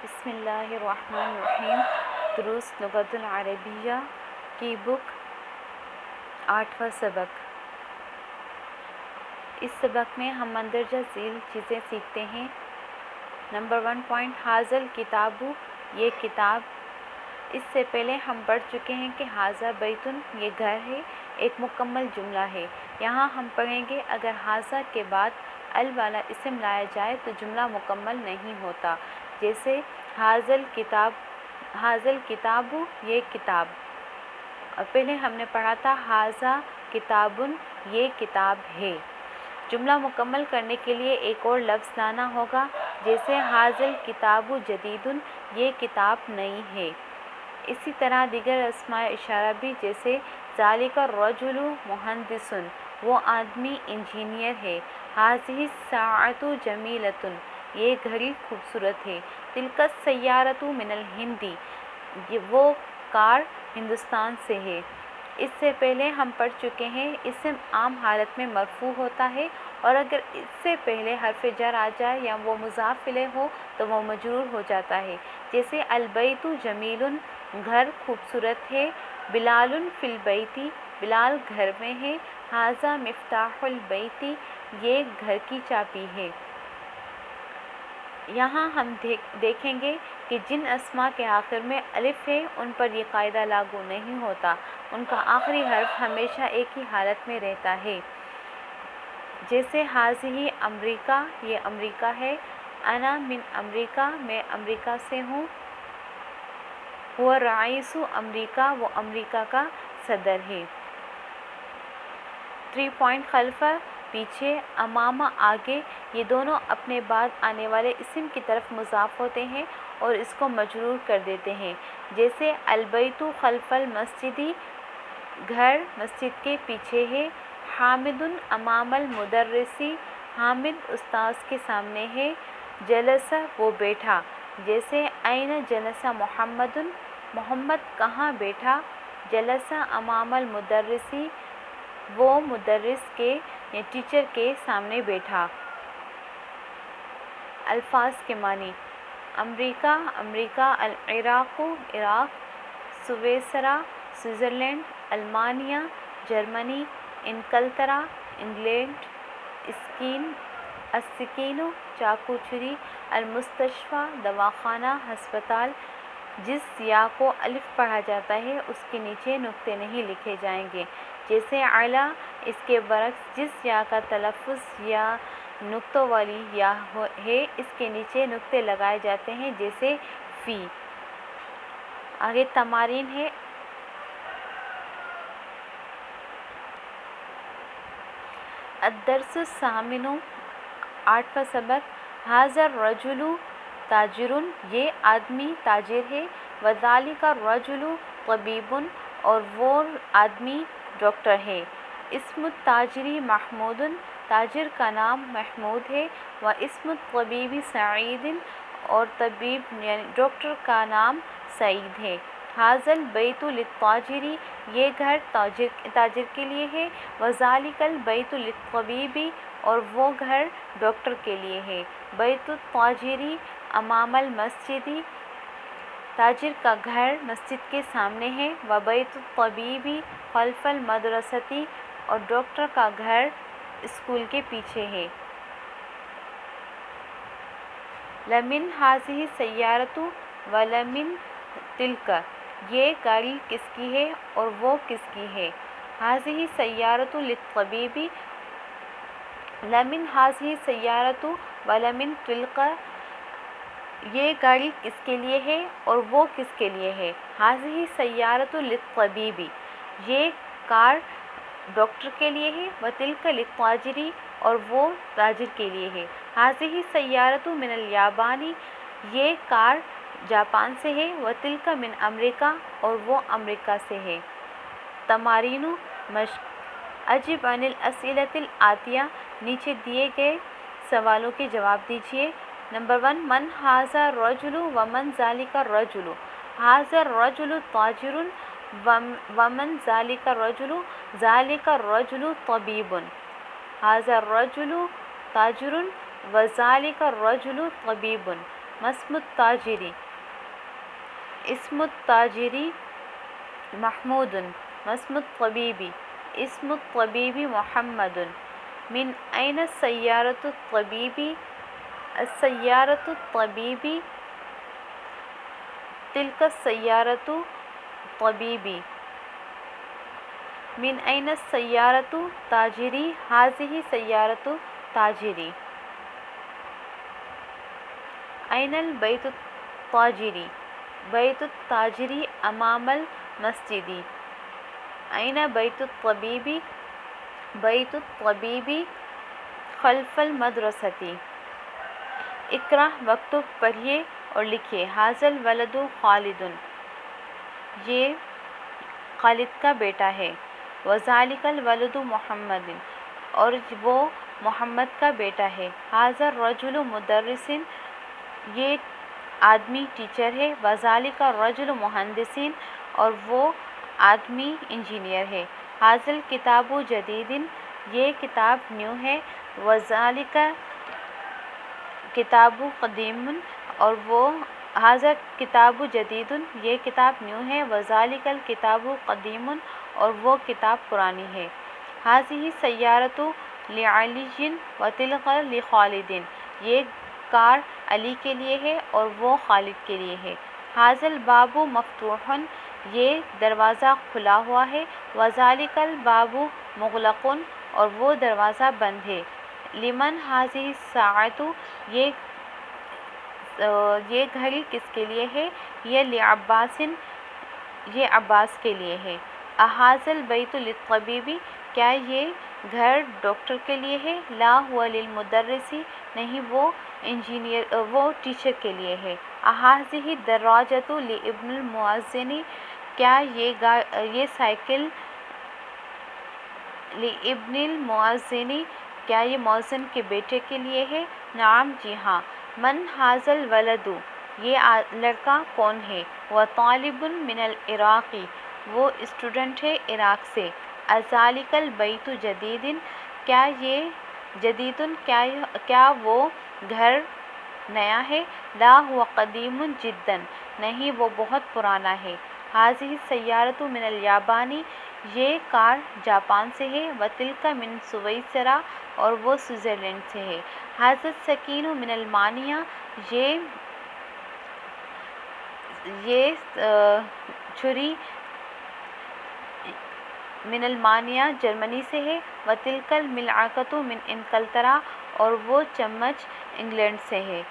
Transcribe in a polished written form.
بسم اللہ الرحمن الرحیم۔ دروس لغت العربیہ کی بک 8واں سبق۔ اس سبق میں ہم مندرجہ ذیل چیزیں سیکھتے ہیں۔ نمبر 1 حاضل کتابو، یہ کتاب۔ اس سے پہلے ہم پڑھ چکے ہیں کہ حاضہ بیتن، یہ گھر ہے، ایک مکمل جملہ ہے۔ یہاں ہم پڑھیں گے اگر حاضہ کے بعد ال والا اسم لایا جائے تو جملہ مکمل نہیں ہوتا، جیسے حاضل کتابو، یہ کتاب۔ اور پہلے ہم نے پڑھا تھا حاضہ کتابن، یہ کتاب ہے۔ جملہ مکمل کرنے کے لیے ایک اور لفظ لانا ہوگا، جیسے حاضل کتابو جدیدن، یہ کتاب نئی ہے۔ اسی طرح دیگر اسماء اشارہ بھی، جیسے ذالک الرجل مہندسن، وہ آدمی انجینئر ہے۔ ھذہ الساعۃ جمیلۃ، یہ گھڑی خوبصورت ہے۔ تلک السیارۃ من الہند، وہ کار ہندوستان سے ہے۔ اس سے پہلے ہم پڑھ چکے ہیں اسم عام حالت میں مرفوع ہوتا ہے، اور اگر اس سے پہلے حرف جر آ جائے یا وہ مضاف الیہ ہو تو وہ مجرور ہو جاتا ہے، جیسے البیت جمیل، گھر خوبصورت ہے۔ بلال فی البیت، بلال گھر میں ہے۔ ھذا مفتاح البیت، یہ گھر کی چابی ہے۔ یہاں ہم دیکھیں گے کہ جن اسماء کے آخر میں الف ہے ان پر یہ قاعدہ لاگو نہیں ہوتا، ان کا آخری حرف ہمیشہ ایک ہی حالت میں رہتا ہے، جیسے ھذہ امریکہ، یہ امریکہ ہے۔ انا من امریکہ، میں امریکہ سے ہوں۔ هو رئیس امریکہ، وہ امریکہ کا صدر ہے۔ 3 خلف، پیچھے، امام آگے، یہ دونوں اپنے بعد آنے والے اسم کی طرف مضاف ہوتے ہیں اور اس کو مجرور کر دیتے ہیں، جیسے البیت خلف المسجد، گھر مسجد کے پیچھے ہے۔ حامد امام المدرس، حامد استاذ کے سامنے ہے۔ جلس، وہ بیٹھا، جیسے این جلس محمد، محمد کہاں بیٹھا۔ جلس امام المدرس، وہ مدرس کے یا ٹیچر کے سامنے بیٹھا۔ الفاظ کے معنی: امریکہ، امریکہ۔ العراق، عراق۔ سویسرا، سوئٹزرلینڈ۔ المانیہ، جرمنی۔ انگلترا، انگلینڈ۔ السکین، چاقو، چھری۔ المستشفیٰ، دواخانہ، ہسپتال۔ جس یا کو الف پڑھا جاتا ہے اس کے نیچے نقطے نہیں لکھے جائیں گے، جیسے اعلیٰ۔ اس کے برعکس جس یا کا تلفظ یا نقطوں والی یا ہے اس کے نیچے نقطے لگائے جاتے ہیں، جیسے فی۔ آگے تمارین ہے۔ الدرس الثامن، 8واں سبق۔ ھذا الرجل تاجر، یہ آدمی تاجر ہے۔ وذالک الرجل طبیب، اور وہ آدمی ڈاکٹر ہے۔ اسم التاجر محمود، تاجر کا نام محمود ہے۔ واسم الطبیب سعید، اور طبیب یعنی ڈاکٹر کا نام سعید ہے۔ ھذا البیت للتاجر، یہ گھر تاجر کے لیے ہے۔ وذالک البیت للطبیب، اور وہ گھر ڈاکٹر کے لیے ہے۔ بیت التاجر امام المسجد، تاجر کا گھر مسجد کے سامنے ہے۔ وبیت الطبیب خلف المدرسۃ، اور ڈاکٹر کا گھر اسکول کے پیچھے ہے۔ لمن ھذہ السیارۃ ولمن تلک، یہ گاڑی کس کی ہے اور وہ کس کی ہے۔ ھذہ السیارۃ للطبیب، لمن ھذہ السیارۃ ولمن تلک، یہ گاڑی کس کے لیے ہے اور وہ کس کے لیے ہے۔ ھذہ السیارۃ للطبیب، یہ کار ڈاکٹر کے لیے ہے۔ وتلک للتاجر، اور وہ تاجر کے لیے ہے۔ ھذہ السیارۃ من الیابان، یہ کار جاپان سے ہے۔ وتلک من امریکہ، اور وہ امریکہ سے ہے۔ تمارین مشق: اجب عن الاسئلۃ الآتیہ، نیچے دیے گئے سوالوں کے جواب دیجیے۔ نمبر 1 من ھذا الرجل ومن ذلک الرجل۔ ھذا الرجل تاجر ومن ذلک الرجل، ذلک الرجل طبیب۔ ھذا الرجل تاجر وذلک الرجل طبیب۔ مسم التاجری اسم التاجری محمود مسم الطبیبی اسم الطبیبی محمد من أين السيارة الطبيبي السيارة الطبيبي تلك السيارة طبيبي من أين السيارة تاجري هذه سيارة تاجري أين البيت التاجري بيت التاجري أمام المسجد أين بيت الطبيب بيت الطبيب خلف المدرسة اقرأ مکتوب پڑھیے اور لکھیے حاضل ولد خالد یہ خالد کا بیٹا ہے وذالک الولد محمد اور وہ محمد کا بیٹا ہے حاضر رجل مدرس یہ آدمی ٹیچر ہے وذالک الرجل مہندس اور وہ آدمی انجینئر ہے حاضل کتاب جدید یہ کتاب نیو ہے وذالک کتاب قدیم اور وہ حاضر کتاب جدید یہ کتاب نیو ہے وذالک الکتاب قدیم اور وہ کتاب پرانی ہے حاضہ سیارۃ لعلی وتلک لخالد یہ کار علی کے لیے ہے اور وہ خالد کے لیے ہے حاضر الباب مفتوح یہ دروازہ کھلا ہوا ہے وذالک الباب مغلق اور وہ دروازہ بند ہے لمن حاضہ الساعۃ یہ گھڑی کس کے لیے ہے یہ لعباس یہ عباس کے لیے ہے احاذ البیت للطبیب کیا یہ گھر ڈاکٹر کے لیے ہے لا هو للمدرس نہیں وہ ٹیچر کے لیے ہے احاذہ الدراجۃ لابن المؤذن کیا یہ سائیکل لابن المؤذن کیا یہ مؤذن کے بیٹے کے لیے ہے نعم جی ہاں من حاذا الولد یہ لڑکا کون ہے وہ طالب من العراق وہ اسٹوڈنٹ ہے عراق سے اذالک البیت جدید کیا یہ جدید کیا وہ گھر نیا ہے لا هو قدیم جدا نہیں وہ بہت پرانا ہے حاضہ السیارۃ من الیابان یہ کار جاپان سے ہے وتلک من سویسرا اور وہ سوئٹزرلینڈ سے ہے حاضہ السکین من المانیہ یہ چھری من المانیہ جرمنی سے ہے وتلک الملعقۃ من انگلترا اور وہ چمچ انگلینڈ سے ہے